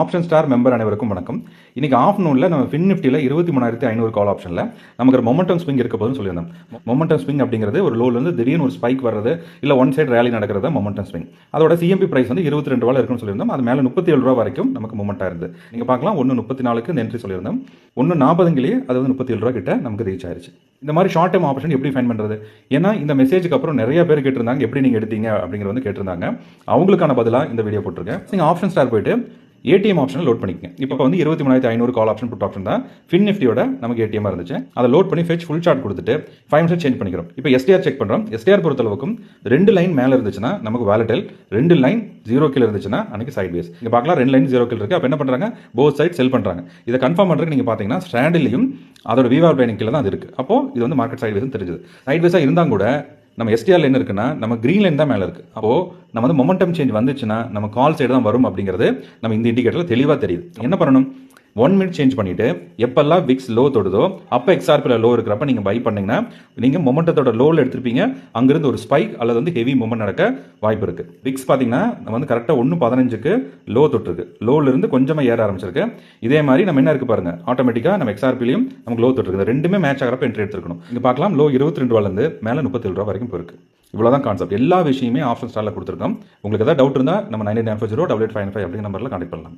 Option star member அனைவருக்கும் வணக்கம். இன்னைக்கு ஆஃப்டர்நூனில் நம்ம ஃபின் நிஃப்டியில் 23,500 கால் ஆப்ஷனில் நமக்கு ஒரு மொமெண்டம் ஸ்விங் இருக்க போதுன்னு சொல்லியிருந்தோம். மொமெண்டம் ஸ்விங் அப்படிங்கிறது ஒரு லோலேருந்து திடீர்னு ஒரு ஸ்பைக் வர்றது இல்லை ஒன் சைடு ரேலி நடக்கிறது மொமெண்டம் ஸ்விங். அதோட சிஎம்பி பிரைஸ் வந்து 22 ரூபா இருக்குன்னு சொல்லியிருந்தோம். அது மேலே 37 ரூபா வரைக்கும் நமக்கு மொமெண்ட்டாக இருந்து நீங்கள் பார்க்கலாம். 1.34க்கு இந்த என்ட்ரி சொல்லியிருந்தோம். 1.40லேயே அது வந்து 37 ரூபா கிட்ட நமக்கு ரீச் ஆயிருச்சு. இந்த மாதிரி ஷார்ட் டைம் ஆப்ஷன் எப்படி ஃபைன் பண்ணுறது? ஏன்னா இந்த மெசேஜுக்கு அப்புறம் நிறைய பேர் கேட்டிருந்தாங்க எப்படி நீங்கள் எடுத்தீங்க அப்படிங்கிற வந்து கேட்டிருந்தாங்க. அவங்களுக்கான பதிலாக இந்த வீடியோ போட்டிருக்கேன். நீங்கள் ஆப்ஷன் ஸ்டார் போயிட்டு ஏடிஎம் ஆப்ஷன் லோட் பண்ணிக்கங்க. இப்போ வந்து 23,500 கால் ஆப்ஷன் புட் ஆப்ஷன் தான் ஃபின் நிஃப்டியோட நமக்கு ஏடிஎம் இருந்துச்சு. அதை லோட் பண்ணி ஃபெச் ஃபுல் சார்ட் கொடுத்துட்டு 5 மினிட்ஸ் சேஞ்ச் பண்ணிக்கிறோம். இப்போ எஸ்டிஆர் செக் பண்ணுறோம். எஸ்டிஆர் பொறுத்தளவுக்கும் 2 லைன் மேலே இருந்துச்சுன்னா நமக்கு வாலடைல், 2 லைன் 0 கீழே இருந்துச்சுன்னா அன்னைக்கு சைட் பேஸ். இங்கே பார்க்கலாம் 2 லைன் 0 கீழே இருக்கு. அப்போ என்ன பண்ணுறாங்க? போத் சைட் செல் பண்ணுறாங்க. இதை கன்ஃபார்ம் பண்ணுறதுக்கு நீங்கள் பார்த்தீங்கன்னா ஸ்டாண்டிலையும் அதோட விவார் பயணிக் கீழே தான் அது இருக்குது. அப்போ இது வந்து மார்க்கெட் சைட் பேஸ் தெரிஞ்சது. சைட் பேஸாக இருந்தால் கூட நம்ம எஸ்டிஆர்ல என்ன இருக்குன்னா நம்ம கிரீன் லைன் தான் மேலே இருக்கு. அப்போ நம்ம வந்து மொமெண்டம் சேஞ்ச் வந்துச்சுன்னா நம்ம கால் சைடு தான் வரும் அப்படிங்கிறது நம்ம இந்த இண்டிகேட்டர்ல தெளிவாக தெரியுது. என்ன பண்ணணும்? 1 மினிட் சேஞ்ச் பண்ணிட்டு எப்பெல்லாம் விக்ஸ் லோ தொடுதோ அப்போ எக்ஸ்ஆர்பியில் லோ இருக்கிறப்ப நீங்கள் பை பண்ணீங்கன்னா நீங்கள் மொமெண்டத்தோட லோவில் எடுத்திருப்பீங்க. அங்கிருந்து ஒரு ஸ்பைக் அல்லது வந்து ஹெவி மூவ்மெண்ட் நடக்க வாய்ப்பு இருக்கு. விக்ஸ் பார்த்தீங்கன்னா நம்ம வந்து கரெக்டாக 1.15க்கு லோ தொட்டிருக்கு. லோல இருந்து கொஞ்சமாக ஏற ஆரம்பிச்சிருக்கு. இதே மாதிரி நம்ம என்ன இருக்கு பாருங்க, ஆட்டோமேட்டிக்காக நம்ம எக்ஸ்ஆர்பிலையும் நமக்கு லோ தொட்டிருக்கு. ரெண்டுமே மேட்ச் ஆகிறப்ப என்ட்ரி எடுத்துக்கணும். இங்கே பார்க்கலாம் லோ 22 ரூபாயிலிருந்து மேலே 37 ரூபா வரைக்கும் போயிருக்கு. இவ்வளோதான் கான்செப்ட். எல்லா விஷயமே ஆப்ஷன் ஸ்டாரில் கொடுத்துருக்கோம். உங்களுக்கு ஏதாவது டவுட் இருந்தால் நம்ம 9940 8855 அப்படிங்கிற நம்பரில் கான்டெக்ட் பண்ணலாம்.